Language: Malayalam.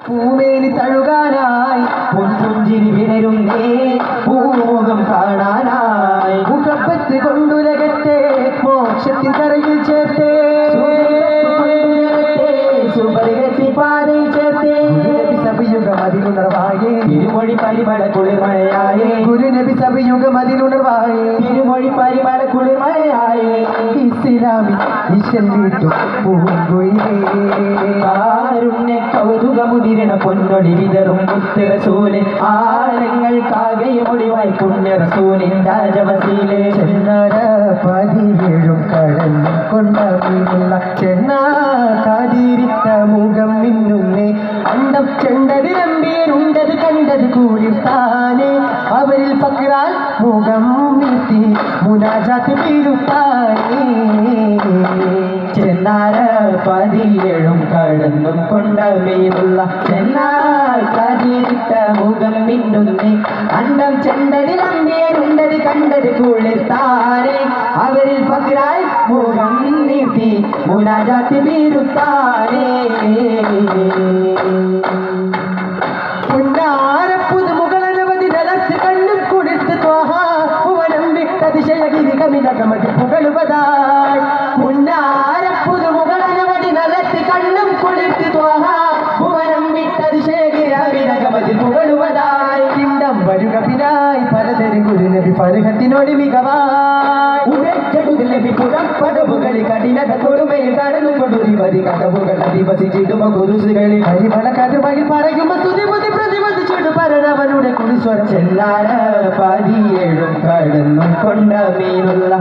പൂമേനി തഴുകാനായി പുഞ്ചിരി വിടരുന്നേ പൂമുഖം കാണാനായി മുഖപ്പത്ത് കൊണ്ടുലകത്തെ മോക്ഷത്തിൻ കരയിൽ ചേർത്തേ സുപരികത്തി പാതയിൽ ചേർത്തേ സഭയുഗം അതിലുണർവായേ തിരുമൊഴി പരിമള കുളിർമഴയായേ ഗുരുനബി സഭയുഗം അതിലുണർവായേ തിരുമൊഴി പരിമള കുളിർമഴയായേ ഇസ്ലാമി ഈശ്വൻ വീട്ടു പൂങ്കുയിലേ കാരുണ്യ കൗതുകമുതിരണ പൊന്നൊടി വിതറും മുത്തറസൂലെ ആലങ്ങൾക്കാകെയും ഒളിവായി പുണ്യറസൂലിൻ രാജവസീലെ ചെന്നാര പതിയേഴും കടന്നു കൊണ്ടുള്ള ചെന്നാതിരിട്ട മുഖം മിന്നുന്നേ അണ്ടം ചെണ്ടത് നമ്പിയരുണ്ടത് കണ്ടത് കൂടിത്താനേ അവരിൽ പക്രാൽ മുഖം നീട്ടി മുനാജാത്ത് വീരുത്താനേ ചെന്നാര പതിയേഴും കടന്നും കൊണ്ടമേലുള്ള ചെന്നാൽ കതിരിട്ട മുഖം മിന്നുന്നേ അണ്ടം ചെണ്ടത് നമ്പിയരുണ്ടത് കണ്ടത് കൂടിത്താനേ അവരിൽ പക്രാൽ മുഖം നീട്ടി മുനാജാത്ത് വീരുത്താനേ പുതുമുകളനവധി നിലത്ത് കണ്ണും കുളിർത്ത് ത്വാഹാനം വിട്ടതിശയഗിരി കമിലകമതി പുകളുവതായി പുതുമുകളനവധി നിലത്ത് കണ്ണും കുളിർത്ത് ത്വാഹാനം വിട്ടതിശയഗിരി കമിലകമതി പുകളുവതായി കിണ്ടം വരുകപ്പിനായി പലതരം ഗുരുനബി ഫർഹത്തിനോട് മികവായി ഉടച്ചടുലബി പുറപ്പടവുകളിൽ കഠിനത കൊടുമയിൽ കടന്നു കൊണ്ടുരിവതി കടവുകൾ അധിവസിച്ചിടുമ കുരുസുകളിൽ ഹരിമല കരുമയിൽ പറയുമ്പോ സ്തുതിപതി പ്രതിപദിച്ചിടു പരണവനുടെ കുടിസ്വരം ചെല്ലാര പതിയേഴും കടന്നും കൊണ്ട മീനുള്ള